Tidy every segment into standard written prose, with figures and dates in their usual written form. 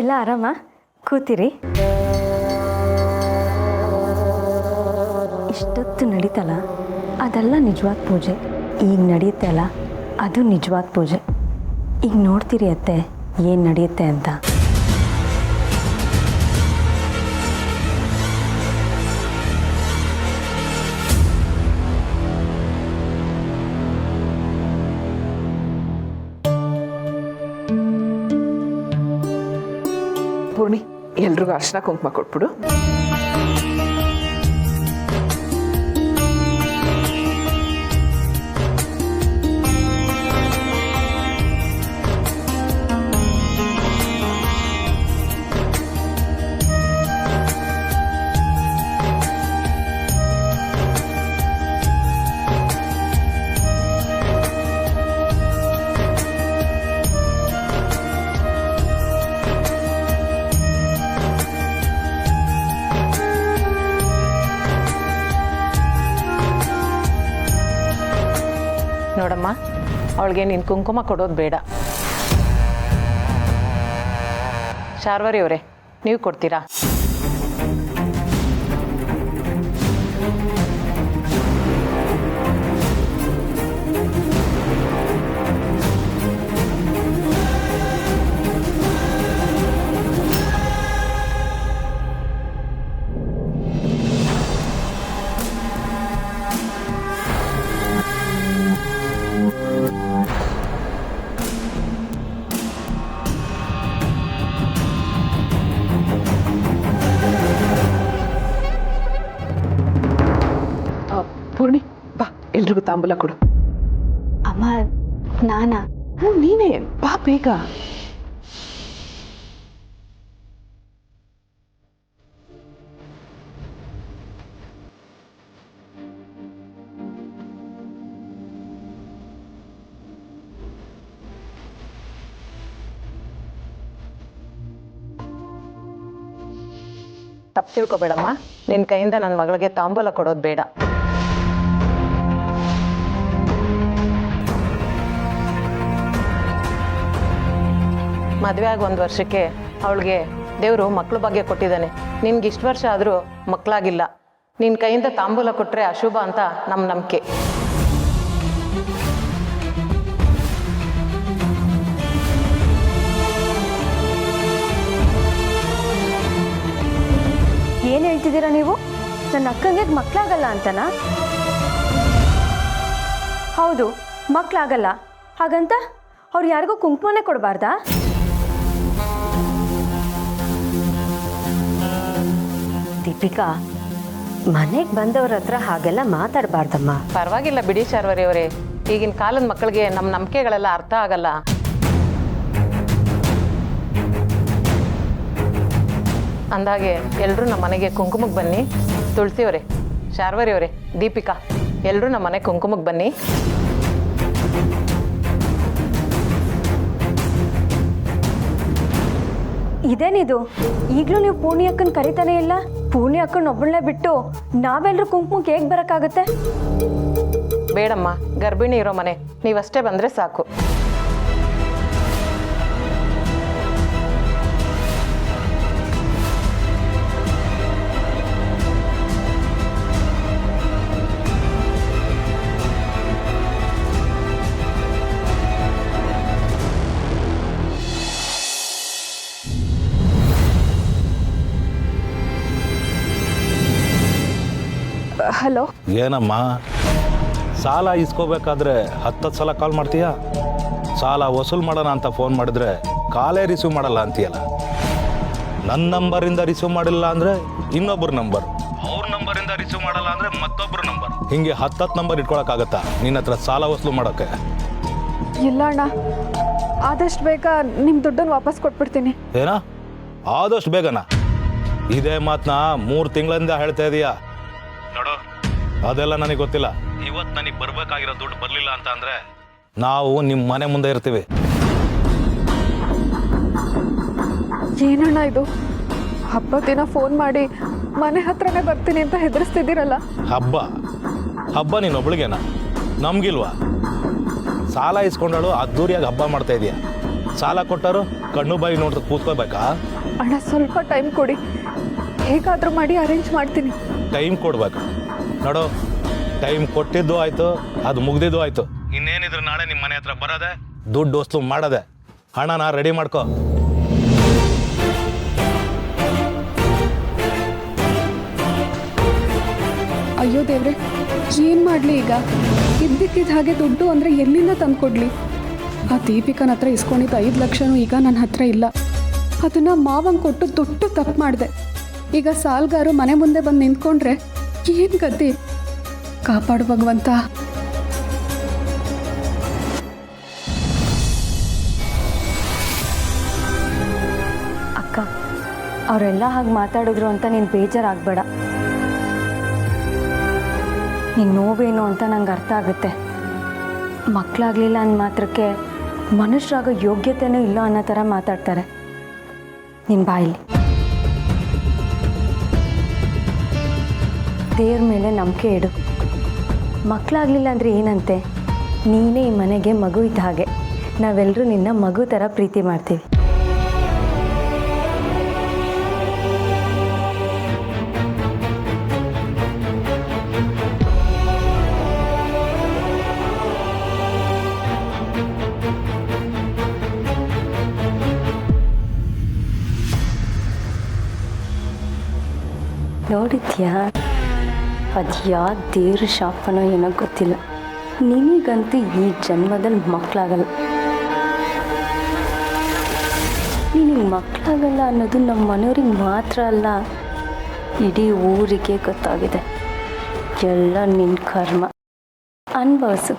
ಎಲ್ಲ ಆರಾಮ ಕೂತಿರಿ. ಇಷ್ಟೊತ್ತು ನಡೀತಲ್ಲ ಅದೆಲ್ಲ ನಿಜವಾದ ಪೂಜೆ. ಈಗ ನಡೆಯುತ್ತೆ ಅಲ್ಲ ಅದು ನಿಜವಾದ ಪೂಜೆ. ಈಗ ನೋಡ್ತೀರಿ ಅತ್ತೆ ಏನು ನಡೆಯುತ್ತೆ ಅಂತ. ಪೂರ್ಣಿ, ಎಲ್ರಿಗೂ ಅರ್ಶಿನ ಕುಂಕುಮ ಕೊಟ್ಬಿಡು. ನೋಡಮ್ಮ, ಅವಳಿಗೆ ನೀನು ಕುಂಕುಮ ಕೊಡೋದು ಬೇಡ. ಶಾರ್ವರಿ ಅವರೇ, ನೀವು ಕೊಡ್ತೀರಾ? ಪೂರ್ಣಿ ಬಾ, ಎಲ್ರಿಗೂ ತಾಂಬೂಲ ಕೊಡು. ಅಮ್ಮ ನಾನಾ? ಹ್ಞೂ ನೀನೇ, ಬಾ ಬೇಗ. ತಪ್ಪು ತಿಳ್ಕೊಬೇಡಮ್ಮ, ನಿನ್ನ ಕೈಯಿಂದ ನನ್ನ ಮಗಳಿಗೆ ತಾಂಬೂಲ ಕೊಡೋದು ಬೇಡ. ಮದುವೆ ಆಗಿ 1 ವರ್ಷಕ್ಕೆ ಅವಳಿಗೆ ದೇವರು ಮಕ್ಕಳ ಬಗ್ಗೆ ಕೊಟ್ಟಿದ್ದಾನೆ. ನಿನ್ಗೆ ಇಷ್ಟು ವರ್ಷ ಆದರೂ ಮಕ್ಕಳಾಗಿಲ್ಲ. ನಿನ್ನ ಕೈಯಿಂದ ತಾಂಬೂಲ ಕೊಟ್ಟರೆ ಅಶುಭ ಅಂತ ನಮ್ಮ ನಂಬಿಕೆ. ಏನು ಹೇಳ್ತಿದ್ದೀರಾ ನೀವು? ನನ್ನ ಅಕ್ಕಂಗೆ ಮಕ್ಕಳಾಗಲ್ಲ ಅಂತನಾ? ಹೌದು, ಮಕ್ಕಳಾಗಲ್ಲ. ಹಾಗಂತ ಅವ್ರು ಯಾರಿಗೂ ಕುಂಕುಮನೇ ಕೊಡಬಾರ್ದಾ? ದೀಪಿಕಾ, ಮನೆಗೆ ಬಂದವ್ರ ಹತ್ರ ಹಾಗೆಲ್ಲ ಮಾತಾಡಬಾರ್ದಮ್ಮ. ಪರವಾಗಿಲ್ಲ ಬಿಡಿ ಶಾರ್ವರಿ ಅವರೇ, ಈಗಿನ ಕಾಲದ ಮಕ್ಕಳಿಗೆ ನಮ್ಮ ನಂಬಿಕೆಗಳೆಲ್ಲ ಅರ್ಥ ಆಗಲ್ಲ. ಅಂದಾಗೆ ಎಲ್ಲರೂ ನಮ್ಮ ಮನೆಗೆ ಕುಂಕುಮಕ್ಕೆ ಬನ್ನಿ. ತುಳಸಿ ಅವರೇ, ಶಾರ್ವರಿ ಅವರೇ, ದೀಪಿಕಾ, ಎಲ್ಲರೂ ನಮ್ಮ ಮನೆ ಕುಂಕುಮಕ್ಕೆ ಬನ್ನಿ. ಇದೇನಿದು? ಈಗಲೂ ನೀವು ಪೂರ್ಣಿ ಅಕ್ಕನ ಕರಿತಾನೆ ಇಲ್ಲ. ಪೂರ್ಣಿ ಅಕ್ಕನ ಒಬ್ಬಳನ್ನೇ ಬಿಟ್ಟು ನಾವೆಲ್ಲರೂ ಕುಂಕುಮಕ್ಕೆ ಹೇಗೆ ಬರೋಕ್ಕಾಗತ್ತೆ? ಬೇಡಮ್ಮ, ಗರ್ಭಿಣಿ ಇರೋ ಮನೆ, ನೀವಷ್ಟೇ ಬಂದರೆ ಸಾಕು. ಹಲೋ. ಏನಮ್ಮ, ಸಾಲ ಇಸ್ಕೋಬೇಕಾದ್ರೆ 10 ಸಲ ಕಾಲ್ ಮಾಡ್ತೀಯಾ? ಸಾಲ ವಸೂಲು ಮಾಡೋಣ ಅಂತ ಫೋನ್ ಮಾಡಿದ್ರೆ ಕಾಲೇ ರಿಸೀವ್ ಮಾಡಲ್ಲ ಅಂತೀಯಲ್ಲ. ನನ್ನ ನಂಬರಿಂದ ರಿಸೀವ್ ಮಾಡಿಲ್ಲ ಅಂದರೆ ಇನ್ನೊಬ್ಬರ ನಂಬರ್, ಅವ್ರ ನಂಬರಿಂದ ರಿಸೀವ್ ಮಾಡಲ್ಲ ಅಂದರೆ ಮತ್ತೊಬ್ಬರ ನಂಬರ್, ಹಿಂಗೆ 10 ನಂಬರ್ ಇಟ್ಕೊಳಕ್ಕಾಗತ್ತಾ ನಿನ್ನ ಹತ್ರ ಸಾಲ ವಸೂಲು ಮಾಡೋಕ್ಕೆ? ಇಲ್ಲ ಅಣ್ಣ, ಆದಷ್ಟು ಬೇಗ ನಿಮ್ಮ ದುಡ್ಡನ್ನು ವಾಪಸ್ ಕೊಟ್ಬಿಡ್ತೀನಿ. ಏನಾ ಆದಷ್ಟು ಬೇಗನಾ? ಇದೇ ಮಾತನ್ನ 3 ತಿಂಗಳಿಂದ ಹೇಳ್ತಾ ಇದೀಯಾ ನೋಡು. ಅದೆಲ್ಲ ನನಗೆ ಗೊತ್ತಿಲ್ಲ. ಇವತ್ತು ನನಗೆ ಬರ್ಬೇಕಾಗಿರೋ ದುಡ್ಡು ಬರಲಿಲ್ಲ ಅಂತ ಅಂದರೆ ನಾವು ನಿಮ್ಮ ಮನೆ ಮುಂದೆ ಇರ್ತೀವಿ. ಏನಣ್ಣ ಇದು? ಹಬ್ಬದ ದಿನ ಫೋನ್ ಮಾಡಿ ಮನೆ ಹತ್ರನೇ ಬರ್ತೀನಿ ಅಂತ ಹೆದರಿಸ್ತಿದ್ದೀರಲ್ಲ. ಹಬ್ಬ ನೀನೊಬ್ಳಿಗೇನಾ? ನಮ್ಗಿಲ್ವಾ? ಸಾಲ ಇಸ್ಕೊಂಡಳು ಅದ್ದೂರಿಯಾಗಿ ಹಬ್ಬ ಮಾಡ್ತಾ ಇದೀಯ. ಸಾಲ ಕೊಟ್ಟರು ಕಣ್ಣು ಬಾಯಿ ನೋಡ್ತಾ ಕೂತ್ಕೋಬೇಕಾ? ಅಣ್ಣ ಸ್ವಲ್ಪ ಟೈಮ್ ಕೊಡಿ, ಹೇಗಾದರೂ ಮಾಡಿ ಅರೇಂಜ್ ಮಾಡ್ತೀನಿ. ಟೈಮ್ ಕೊಡ್ಬೇಕು ನೋಡು. ಟೈಮ್ ಕೊಟ್ಟಿದ್ದು ಆಯ್ತು, ಅದು ಮುಗ್ದಿದ್ದು ಆಯ್ತು. ಇನ್ನೇನಿದ್ರು ನಾಳೆ ನಿಮ್ಮ ಮನೆ ಹತ್ರ ಬರೋದೆ, ದುಡ್ಡು ವಸ್ತು ಮಾಡೋದೆ. ಹಣನ ರೆಡಿ ಮಾಡ್ಕೋ. ಅಯ್ಯೋ ದೇವ್ರೆ, ಏನು ಮಾಡಲಿ ಈಗ? ಇದ್ದಕ್ಕಿದ್ದ ಹಾಗೆ ದುಡ್ಡು ಅಂದರೆ ಎಲ್ಲಿಂದ ತಂದ್ಕೊಡ್ಲಿ? ಆ ದೀಪಿಕನ ಹತ್ರ ಇಸ್ಕೊಂಡಿದ್ದು 5 ಲಕ್ಷನೂ ಈಗ ನನ್ನ ಹತ್ರ ಇಲ್ಲ. ಅದನ್ನು ಮಾವಂಗೆ ಕೊಟ್ಟು ದೊಡ್ಡ ತಪ್ಪು ಮಾಡಿದೆ. ಈಗ ಸಾಲ್ಗಾರು ಮನೆ ಮುಂದೆ ಬಂದು ನಿಂತ್ಕೊಂಡ್ರೆ ಏನು ಗತಿ? ಕಾಪಾಡು ಭಗವಂತ. ಅಕ್ಕ, ಅವರೆಲ್ಲ ಹಾಗೆ ಮಾತಾಡಿದ್ರು ಅಂತ ನೀನು ಬೇಜಾರಾಗಬೇಡ. ನಿನ್ನ ನೋವೇನು ಅಂತ ನಂಗೆ ಅರ್ಥ ಆಗುತ್ತೆ. ಮಕ್ಕಳಾಗಲಿಲ್ಲ ಅಂದ ಮಾತ್ರಕ್ಕೆ ಮನುಷ್ಯರಾಗೋ ಯೋಗ್ಯತೆಯೂ ಇಲ್ಲ ಅನ್ನೋ ಥರ ಮಾತಾಡ್ತಾರೆ. ನಿನ್ನ ಬಾಯಲ್ಲಿ ದೇವ್ರ ಮೇಲೆ ನಂಬಿಕೆ ಇಡು. ಮಕ್ಕಳಾಗಲಿಲ್ಲ ಅಂದರೆ ಏನಂತೆ? ನೀನೇ ಈ ಮನೆಗೆ ಮಗು ಇದ್ದ ಹಾಗೆ. ನಾವೆಲ್ಲರೂ ನಿನ್ನ ಮಗು ಥರ ಪ್ರೀತಿ ಮಾಡ್ತೀವಿ. ನೋಡಿದ್ಯಾ, ಅದು ಯಾವ ದೇವ್ರ ಶಾಪನೋ ಏನೋ ಗೊತ್ತಿಲ್ಲ. ನಿನಗಂತೂ ಈ ಜನ್ಮದಲ್ಲಿ ಮಕ್ಕಳಾಗಲ್ಲ. ನಿನಗೆ ಮಕ್ಕಳಾಗಲ್ಲ ಅನ್ನೋದು ನಮ್ಮ ಮನೆಯವ್ರಿಗೆ ಮಾತ್ರ ಅಲ್ಲ, ಇಡೀ ಊರಿಗೆ ಗೊತ್ತಾಗಿದೆ. ಎಲ್ಲ ನಿನ್ನ ಕರ್ಮ, ಅನುಭವಿಸು.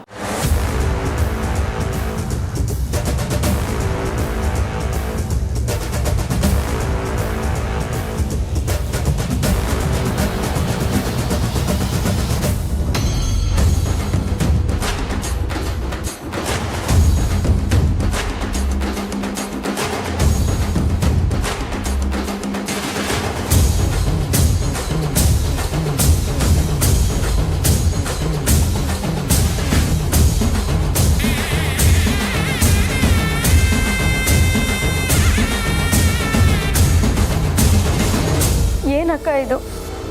ಏನಕ್ಕ ಇದು?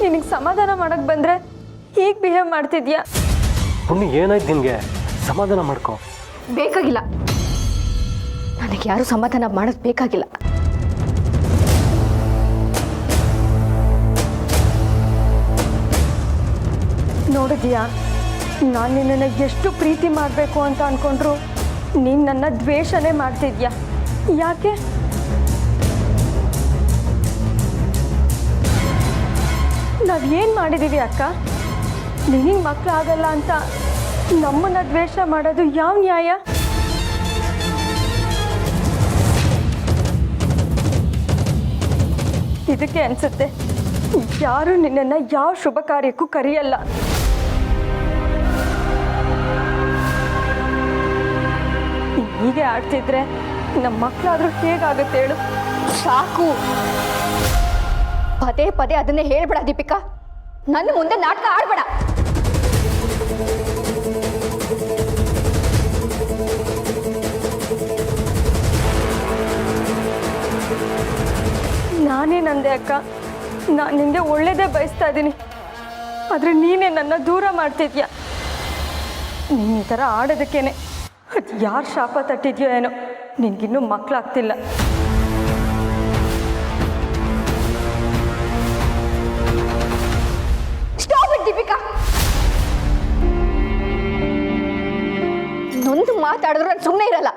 ನಿನಗೆ ಸಮಾಧಾನ ಮಾಡಕ್ಕೆ ಬಂದರೆ ಹೀಗೆ ಬಿಹೇವ್ ಮಾಡ್ತಿದ್ಯಾ? ಪುಣ್ಯ ಏನಾಯ್ತು ನಿನಗೆ? ಸಮಾಧಾನ ಮಾಡ್ಕೊ. ಬೇಕಾಗಿಲ್ಲ, ನನಗೆ ಯಾರು ಸಮಾಧಾನ ಮಾಡೋದು ಬೇಕಾಗಿಲ್ಲ. ನೋಡಿದ್ಯಾ, ನಾನು ನಿನ್ನನ್ನು ಎಷ್ಟು ಪ್ರೀತಿ ಮಾಡಬೇಕು ಅಂತ ಅಂದ್ಕೊಂಡ್ರು ನೀನು ನನ್ನ ದ್ವೇಷನೇ ಮಾಡ್ತಿದ್ಯಾ. ಯಾಕೆ? ನಾವೇನು ಮಾಡಿದ್ದೀವಿ ಅಕ್ಕ? ನಿನಗೆ ಮಕ್ಕಳು ಆಗಲ್ಲ ಅಂತ ನಮ್ಮನ್ನು ದ್ವೇಷ ಮಾಡೋದು ಯಾವ ನ್ಯಾಯ? ಇದಕ್ಕೆ ಅನಿಸುತ್ತೆ ಯಾರು ನಿನ್ನನ್ನು ಯಾವ ಶುಭ ಕಾರ್ಯಕ್ಕೂ ಕರೆಯಲ್ಲ. ಹೀಗೆ ಆಡ್ತಿದ್ರೆ ನಮ್ಮ ಮಕ್ಕಳಾದ್ರೂ ಹೇಗಾಗುತ್ತೆ ಹೇಳು? ಸಾಕು, ಪದೇ ಪದೇ ಅದನ್ನೇ ಹೇಳ್ಬೇಡ ದೀಪಿಕಾ. ನನ್ನ ಮುಂದೆ ನಾಟಕ ಆಡ್ಬೇಡ. ನಾನೇನಂದೆ ಅಕ್ಕ? ನಾನು ನಿಂಗೆ ಒಳ್ಳೇದೇ ಬಯಸ್ತಾ ಇದ್ದೀನಿ, ಆದರೆ ನೀನೇ ನನ್ನ ದೂರ ಮಾಡ್ತಿದ್ಯಾ. ನೀನು ಈ ಥರ ಆಡೋದಕ್ಕೇನೆ ಅದು ಯಾರು ಶಾಪ ತಟ್ಟಿದ್ಯೋ ಏನೋ, ನಿನಗಿನ್ನೂ ಮಕ್ಕಳಾಗ್ತಿಲ್ಲ. Stop it Deepika. ನೊಂದು ಮಾತಾಡಿದ್ರು ನಾನು ಸುಮ್ಮನೆ ಇರಲ್ಲ.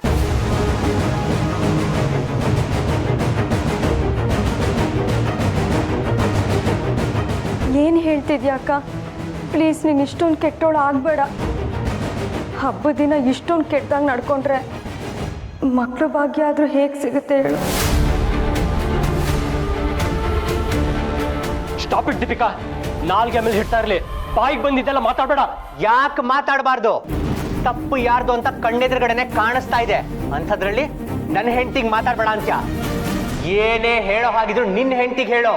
ಏನು ಹೇಳ್ತಿದ್ಯಾ ಅಕ್ಕ? ಪ್ಲೀಸ್, ನೀನು ಇಷ್ಟೊಂದು ಕೆಟ್ಟೋಳು ಆಗಬೇಡ. ಹಬ್ಬದ ದಿನ ಇಷ್ಟೊಂದು ಕೆಟ್ಟದಾಗ ನಡ್ಕೊಂಡ್ರೆ ಮಕ್ಕಳು ಭಾಗ್ಯ ಆದರೂ ಹೇಗೆ ಸಿಗುತ್ತೆ ಹೇಳು? Stop it Deepika. ನಾಲ್ಗೆ ಮೇಲೆ ಹಿಡ್ತಾ ಇರಲಿ, ಬಾಯಿಗೆ ಬಂದಿದ್ದೆಲ್ಲ ಮಾತಾಡಬೇಡ. ಯಾಕೆ ಮಾತಾಡಬಾರ್ದು? ತಪ್ಪು ಯಾರ್ದು ಅಂತ ಕಣ್ಣೆದುರುಗಡೆನೆ ಕಾಣಿಸ್ತಾ ಇದೆ. ಅಂಥದ್ರಲ್ಲಿ ನನ್ನ ಹೆಂಡತಿಗೆ ಮಾತಾಡಬೇಡ ಅಂತ್ಯ? ಏನೇ ಹೇಳೋ ಹಾಗಿದ್ರು ನಿನ್ನ ಹೆಂಡತಿಗೆ ಹೇಳೋ.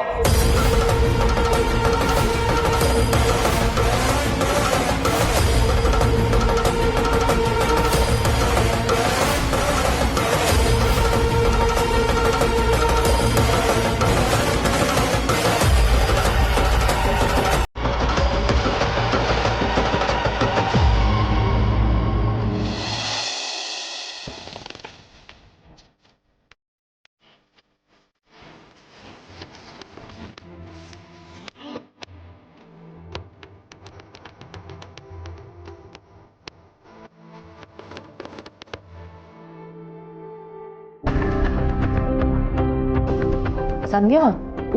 ಸಂಧ್ಯಾ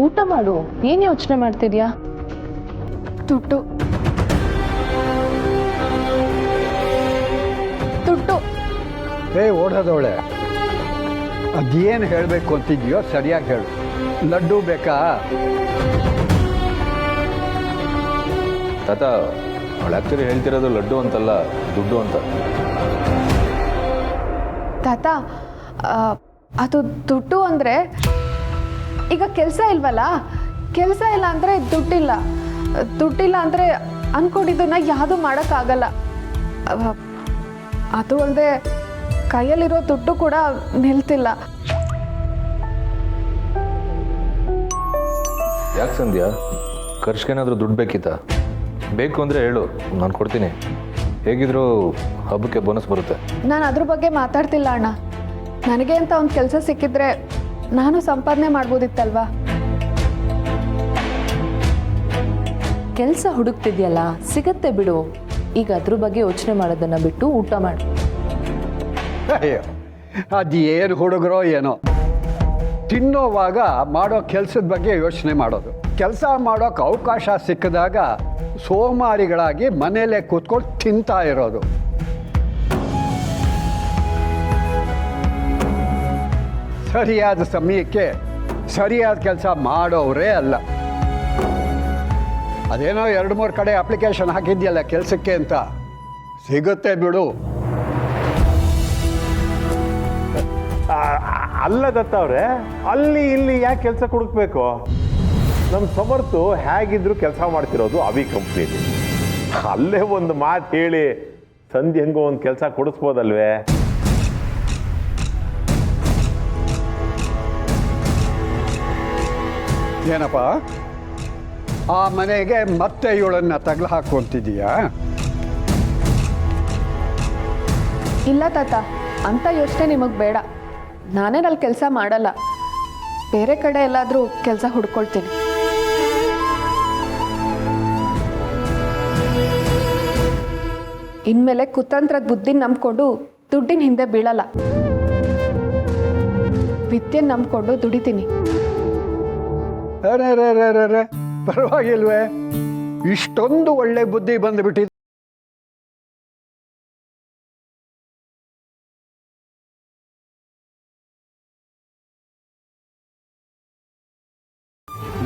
ಊಟ ಮಾಡು, ಏನು ಯೋಚನೆ ಮಾಡ್ತಿದ್ಯಾ? ದುಡ್ಡು ದುಡ್ಡು ಓಡೋದವಳೆ, ಅದೇನು ಹೇಳಬೇಕು ಅಂತಿದ್ಯೋ ಸರಿಯಾಗಿ ಹೇಳು. ಲಡ್ಡು ಬೇಕಾ? ತಾತ ಅವಳು ಆ್ಯಕ್ಚುಲಿ ಹೇಳ್ತಿರೋದು ಲಡ್ಡು ಅಂತಲ್ಲ, ದುಡ್ಡು ಅಂತ. ತಾತ ಅದು ದುಡ್ಡು ಅಂದರೆ ಈಗ ಕೆಲಸ ಇಲ್ವಲ್ಲ, ಕೆಲಸ ಇಲ್ಲ ಅಂದರೆ ದುಡ್ಡಿಲ್ಲ, ದುಡ್ಡಿಲ್ಲ ಅಂದರೆ ಅಂದ್ಕೊಂಡಿದ್ದನ್ನ ಯಾವುದೂ ಮಾಡೋಕ್ಕಾಗಲ್ಲ. ಅದು ಅಲ್ಲದೆ ಕೈಯಲ್ಲಿರೋ ದುಡ್ಡು ಕೂಡ ನಿಲ್ತಿಲ್ಲ. ಯಾಕೆ ಸಂಧ್ಯಾ, ಖರ್ಚಿಗೇನಾದರೂ ದುಡ್ಡು ಬೇಕಿತ್ತಾ? ಬೇಕು ಅಂದರೆ ಹೇಳು, ನಾನು ಕೊಡ್ತೀನಿ. ಹೇಗಿದ್ರು ಹಬ್ಬಕ್ಕೆ ಬೋನಸ್ ಬರುತ್ತೆ. ನಾನು ಅದ್ರ ಬಗ್ಗೆ ಮಾತಾಡ್ತಿಲ್ಲ ಅಣ್ಣ. ನನಗೆ ಅಂತ ಒಂದು ಕೆಲಸ ಸಿಕ್ಕಿದ್ರೆ ನಾನು ಸಂಪಾದನೆ ಮಾಡ್ಬೋದಿತ್ತಲ್ವಾ? ಕೆಲಸ ಹುಡುಕ್ತಿದ್ಯಲ್ಲ, ಸಿಗತ್ತೆ ಬಿಡು. ಈಗ ಅದ್ರ ಬಗ್ಗೆ ಯೋಚನೆ ಮಾಡೋದನ್ನ ಬಿಟ್ಟು ಊಟ ಮಾಡು. ಅಯ್ಯೋ, ಅದೇನು ಹುಡುಗರೋ ಏನೋ, ತಿನ್ನೋವಾಗ ಮಾಡೋ ಕೆಲಸದ ಬಗ್ಗೆ ಯೋಚನೆ ಮಾಡೋದು. ಕೆಲಸ ಮಾಡೋಕೆ ಅವಕಾಶ ಸಿಕ್ಕಿದಾಗ ಸೋಮಾರಿಗಳಾಗಿ ಮನೆಯಲ್ಲೇ ಕೂತ್ಕೊಂಡು ತಿಂತಾ ಇರೋದು. ಸರಿಯಾದ ಸಮಯಕ್ಕೆ ಸರಿಯಾದ ಕೆಲಸ ಮಾಡೋರೇ ಅಲ್ಲ. ಅದೇನೋ 2-3 ಕಡೆ ಅಪ್ಲಿಕೇಶನ್ ಹಾಕಿದ್ಯಲ್ಲ ಕೆಲಸಕ್ಕೆ ಅಂತ, ಸಿಗುತ್ತೆ ಬಿಡು. ಅಲ್ಲ ದತ್ತವ್ರೆ, ಅಲ್ಲಿ ಇಲ್ಲಿ ಯಾಕೆ ಕೆಲಸ ಹುಡುಕ್ಬೇಕು? ನಮ್ಮ ಸಮರ್ಥು ಹೇಗಿದ್ರು ಕೆಲಸ ಮಾಡ್ತಿರೋದು ಅವಿ ಕಂಪ್ನಿಲಿ. ಅಲ್ಲೇ ಒಂದು ಮಾತು ಹೇಳಿ ಸಂಧಿ ಹೆಂಗೋ ಒಂದು ಕೆಲಸ ಕೊಡಿಸ್ಬೋದಲ್ವೇ? ಏನಪ್ಪ, ಆ ಮನೆಗೆ ಮತ್ತೆ ಇವಳನ್ನ ತಗಲು ಹಾಕೊಂತಿದೀಯಾ? ಇಲ್ಲ ತಾತ, ಅಂಥ ಯೋಚನೆ ನಿಮಗೆ ಬೇಡ. ನಾನೇನಲ್ಲಿ ಕೆಲಸ ಮಾಡಲ್ಲ, ಬೇರೆ ಕಡೆ ಎಲ್ಲಾದರೂ ಕೆಲಸ ಹುಡ್ಕೊಳ್ತೀನಿ. ಇನ್ಮೇಲೆ ಕುತಂತ್ರದ ಬುದ್ಧಿ ನಂಬ್ಕೊಂಡು ದುಡ್ಡಿನ ಹಿಂದೆ ಬೀಳಲ್ಲ. ವಿದ್ಯೆ ನಂಬ್ಕೊಂಡು ದುಡಿತೀನಿ. ಅರೆ ಪರವಾಗಿಲ್ವೇ, ಇಷ್ಟೊಂದು ಒಳ್ಳೆ ಬುದ್ಧಿ ಬಂದುಬಿಟ್ಟಿದೆ.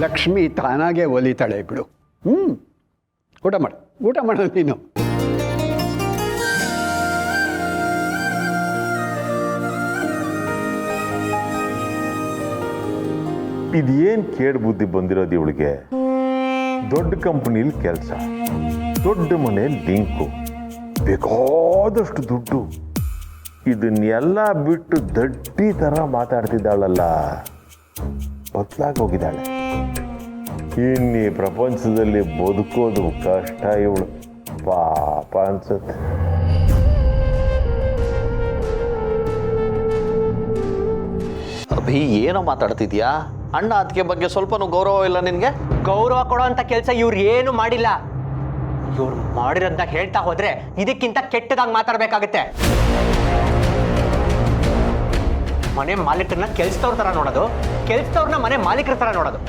ಲಕ್ಷ್ಮಿ ತಾನಾಗೆ ಒಲಿತಾಳೆ ಬಿಡು. ಊಟ ಮಾಡು ನೀನು. ಇದೇನು ಕೇಡು ಬುದ್ಧಿ ಬಂದಿರೋದು ಇವಳಿಗೆ? ದೊಡ್ಡ ಕಂಪ್ನಿಲಿ ಕೆಲಸ, ದೊಡ್ಡ ಮನೆಯಲ್ಲಿ ಲಿಂಕು, ಬೇಕಾದಷ್ಟು ದುಡ್ಡು, ಇದನ್ನೆಲ್ಲ ಬಿಟ್ಟು ದಡ್ಡಿ ಥರ ಮಾತಾಡ್ತಿದ್ದಾಳಲ್ಲ, ಬದಲಾಗಿ ಹೋಗಿದ್ದಾಳೆ. ಇನ್ನೀ ಪ್ರಪಂಚದಲ್ಲಿ ಬದುಕೋದು ಕಷ್ಟ ಇವಳು, ಪಾಪ ಅನ್ಸುತ್ತೆ. ಅಭಿ ಏನೋ ಮಾತಾಡ್ತಿದ್ಯಾ? ಅಣ್ಣ ಅದಕ್ಕೆ ಬಗ್ಗೆ ಸ್ವಲ್ಪನೂ ಗೌರವ ಇಲ್ಲ ನಿನಗೆ? ಗೌರವ ಕೊಡೋ ಅಂತ ಕೆಲಸ ಇವ್ರು ಏನು ಮಾಡಿಲ್ಲ. ಇವ್ರು ಮಾಡಿರೋಂತ ಹೇಳ್ತಾ ಹೋದ್ರೆ ಇದಕ್ಕಿಂತ ಕೆಟ್ಟದಾಗಿ ಮಾತಾಡ್ಬೇಕಾಗತ್ತೆ. ಮನೆ ಮಾಲೀಕರನ್ನ ಕೆಲ್ಸದವ್ರ ತರ ನೋಡೋದು, ಕೆಲ್ಸದವ್ರನ್ನ ಮನೆ ಮಾಲೀಕರ ತರ ನೋಡೋದು.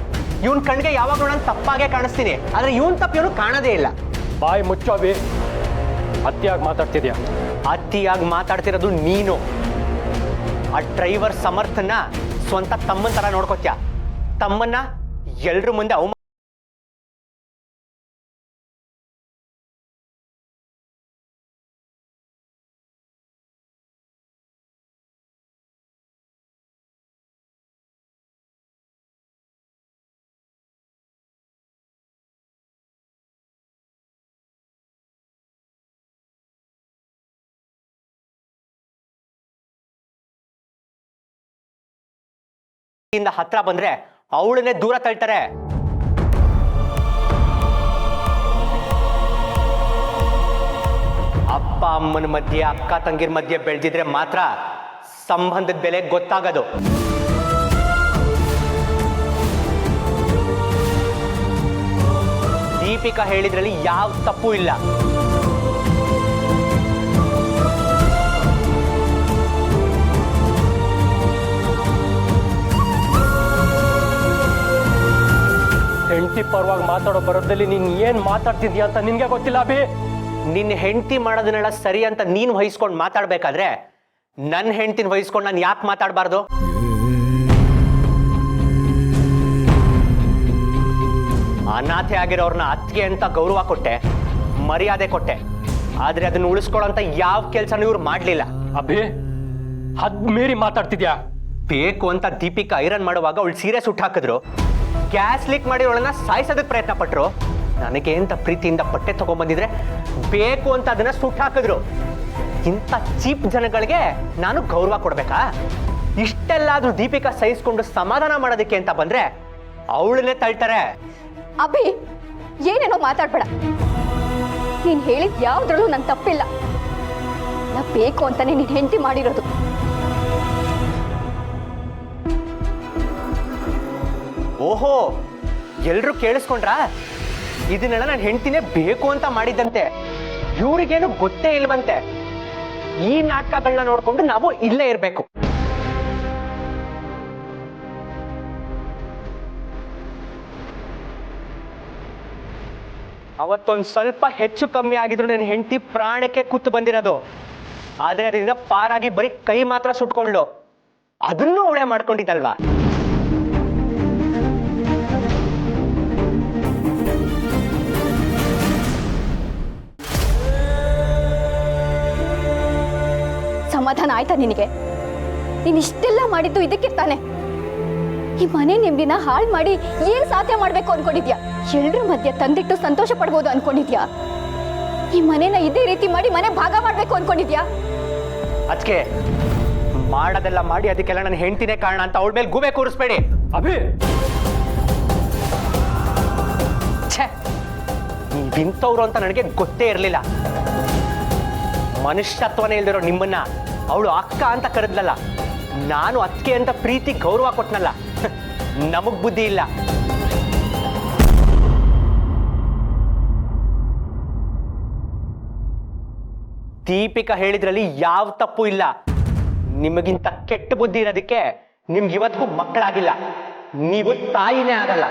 ಇವನ್ ಕಣ್ಗೆ ಯಾವಾಗಲೂ ನಾನು ತಪ್ಪಾಗೆ ಕಾಣಿಸ್ತೀನಿ, ಆದ್ರೆ ಇವನ್ ತಪ್ಪು ಇವನು ಕಾಣೋದೇ ಇಲ್ಲ. ಬಾಯಿ ಮುಚ್ಚೋಬಿ, ಅತಿಯಾಗಿ ಮಾತಾಡ್ತಿದ್ಯಾ? ಅತಿಯಾಗಿ ಮಾತಾಡ್ತಿರೋದು ನೀನು. ಆ ಡ್ರೈವರ್ ಸಮರ್ಥನ ಸ್ವಂತ ತಮ್ಮನ ತರ ನೋಡ್ಕೋತ್ಯ. ತಮ್ಮನ್ನ ಎಲ್ರ ಮುಂದೆ ಅವಮಾನ ಹತ್ರ ಬಂದ್ರೆ ಅವಳನ್ನೇ ದೂರ ತಳ್ತಾರೆ. ಅಪ್ಪ ಅಮ್ಮನ ಮಧ್ಯೆ, ಅಕ್ಕ ತಂಗಿರ ಮಧ್ಯೆ ಬೆಳೆದಿದ್ರೆ ಮಾತ್ರ ಸಂಬಂಧದ ಬೆಲೆ ಗೊತ್ತಾಗೋದು. ದೀಪಿಕಾ ಹೇಳಿದ್ರಲ್ಲಿ ಯಾವ ತಪ್ಪು ಇಲ್ಲ. ಪರವಾಗಿ ಮಾತಾಡೋ ಬರೋದಲ್ಲಿ ನೀನ್ ಏನ್ ಮಾತಾಡ್ತಿದ್ಯಾ ಅಂತ ನಿನ್ಗೆ ಗೊತ್ತಿಲ್ಲ ಅಭಿ. ನಿನ್ನ ಹೆಂಡತಿ ಮಾಡೋದನ್ನೆಲ್ಲ ಸರಿ ಅಂತ ನೀನು ವಹಿಸ್ಕೊಂಡು ಮಾತಾಡ್ಬೇಕಾದ್ರೆ ನನ್ನ ಹೆಂಡತಿನ ವಹಿಸ್ಕೊಂಡು ನಾನು ಯಾಕೆ ಮಾತಾಡಬಾರ್ದು? ಅನಾಥೆ ಆಗಿರೋರ್ನ ಅತ್ತಿಗೆ ಅಂತ ಗೌರವ ಕೊಟ್ಟೆ, ಮರ್ಯಾದೆ ಕೊಟ್ಟೆ, ಆದ್ರೆ ಅದನ್ನ ಉಳಿಸ್ಕೊಳ್ಳೋಂತ ಯಾವ ಕೆಲಸನೂ ಇವ್ರು ಮಾಡ್ಲಿಲ್ಲ. ಅಭಿ ಹದ್ ಮೀರಿ ಮಾತಾಡ್ತಿದ್ಯಾ. ಬೇಕು ಅಂತ ದೀಪಿಕಾ ಐರನ್ ಮಾಡುವಾಗ ಅವಳು ಸೀರೆ ಸುಟ್ಟು ಹಾಕಿದ್ರು, ಗ್ಯಾಸ್ ಲೀಕ್ ಮಾಡಿ ಅವಳನ್ನ ಸಾಯಿಸೋದಕ್ಕೆ ಪ್ರಯತ್ನ ಪಟ್ರು. ನನಗೆ ಅಂತ ಪ್ರೀತಿಯಿಂದ ಬಟ್ಟೆ ತಗೊಂಡ್ಬಂದಿದ್ರೆ ಬೇಕು ಅಂತ ಅದನ್ನ ಸುಟ್ಟು ಹಾಕಿದ್ರು. ಇಂಥ ಚೀಪ್ ಜನಗಳಿಗೆ ನಾನು ಗೌರವ ಕೊಡ್ಬೇಕಾ? ಇಷ್ಟೆಲ್ಲಾದ್ರೂ ದೀಪಿಕಾ ಸಹಿಸ್ಕೊಂಡು ಸಮಾಧಾನ ಮಾಡೋದಕ್ಕೆ ಅಂತ ಬಂದ್ರೆ ಅವಳನ್ನೇ ತಳ್ತಾರೆ. ಅಭಿ, ಏನೇನೋ ಮಾತಾಡ್ಬೇಡ. ನೀನ್ ಹೇಳಿದ್ ಯಾವ್ದ್ರಲ್ಲೂ ನನ್ ತಪ್ಪಿಲ್ಲ. ನಾ ಬೇಕು ಅಂತಾನೆ ನೀನ್ ಹೆಂಡತಿ ಮಾಡಿರೋದು. ಓಹೋ, ಎಲ್ರು ಕೇಳಿಸ್ಕೊಂಡ್ರ? ಇದನ್ನೆಲ್ಲ ನನ್ನ ಹೆಂಡತಿನೇ ಬೇಕು ಅಂತ ಮಾಡಿದ್ದಂತೆ. ಇವ್ರಿಗೇನು ಗೊತ್ತೇ ಇಲ್ವಂತೆ. ಈ ನಾಟಕಗಳನ್ನ ನೋಡ್ಕೊಂಡು ನಾವು ಇಲ್ಲೇ ಇರ್ಬೇಕು. ಅವತ್ತೊಂದು ಸ್ವಲ್ಪ ಹೆಚ್ಚು ಕಮ್ಮಿ ಆಗಿದ್ರು ನನ್ನ ಹೆಂಡತಿ ಪ್ರಾಣಕ್ಕೆ ಕೂತು ಬಂದಿರೋದು. ಆದ್ರೆ ಅದರಿಂದ ಪಾರಾಗಿ ಬರೀ ಕೈ ಮಾತ್ರ ಸುಟ್ಕೊಂಡ್ಲು. ಅದನ್ನೂ ಅವಳೇ ಮಾಡ್ಕೊಂಡಿದ್ದಲ್ವಾ? ಸಮಾಧಾನ ಆಯ್ತಾ ನಿನಗೆ? ನೀನ್ ಇಷ್ಟೆಲ್ಲ ಮಾಡಿದ್ದು ಇದಕ್ಕೆ ತಾನೆ? ಈ ಮನೆ ನೆಮ್ಮದಿನ ಹಾಳು ಮಾಡಿ ಏನ್ ಸಾಧ್ಯ ಮಾಡ್ಬೇಕು ಅನ್ಕೊಂಡಿದ್ಯಾ? ಎಲ್ರ ಮಧ್ಯೆ ತಂದಿಟ್ಟು ಸಂತೋಷ ಪಡ್ಬೋದು ಅನ್ಕೊಂಡಿದ್ಯಾ? ಈ ಮನೆನ ಇದೇ ರೀತಿ ಮಾಡಿ ಮನೆ ಭಾಗ ಮಾಡ್ಬೇಕು ಅನ್ಕೊಂಡಿದ್ಯಾ? ಅದಕ್ಕೆ ಮಾಡೋದೆಲ್ಲ ಮಾಡಿ ಅದಕ್ಕೆಲ್ಲ ನನ್ನ ಹೆಂಡತಿನೇ ಕಾರಣ ಅಂತ ಅವಳ ಮೇಲೆ ಗೂಬೆ ಕೂರಿಸ್ಬೇಡಿ. ಅಭಿ, ಛೇ, ನೀವಿಂಥವ್ರು ಅಂತ ನನಗೆ ಗೊತ್ತೇ ಇರಲಿಲ್ಲ. ಮನುಷ್ಯತ್ವನೇ ಇಲ್ದಿರೋ ನಿಮ್ಮನ್ನ ಅವಳು ಅಕ್ಕ ಅಂತ ಕರೆದ್ಲಲ್ಲ, ನಾನು ಅತ್ತಿಗೆ ಅಂತ ಪ್ರೀತಿ ಗೌರವ ಕೊಟ್ನಲ್ಲ, ನಮಗ್ ಬುದ್ಧಿ ಇಲ್ಲ. ದೀಪಿಕಾ ಹೇಳಿದ್ರಲ್ಲಿ ಯಾವ ತಪ್ಪು ಇಲ್ಲ. ನಿಮಗಿಂತ ಕೆಟ್ಟ ಬುದ್ಧಿ ಇರೋದಕ್ಕೆ ನಿಮ್ಗೆ ಇವತ್ತಿಗೂ ಮಕ್ಕಳಾಗಿಲ್ಲ. ನೀವು ತಾಯಿನೇ ಆಗಲ್ಲ.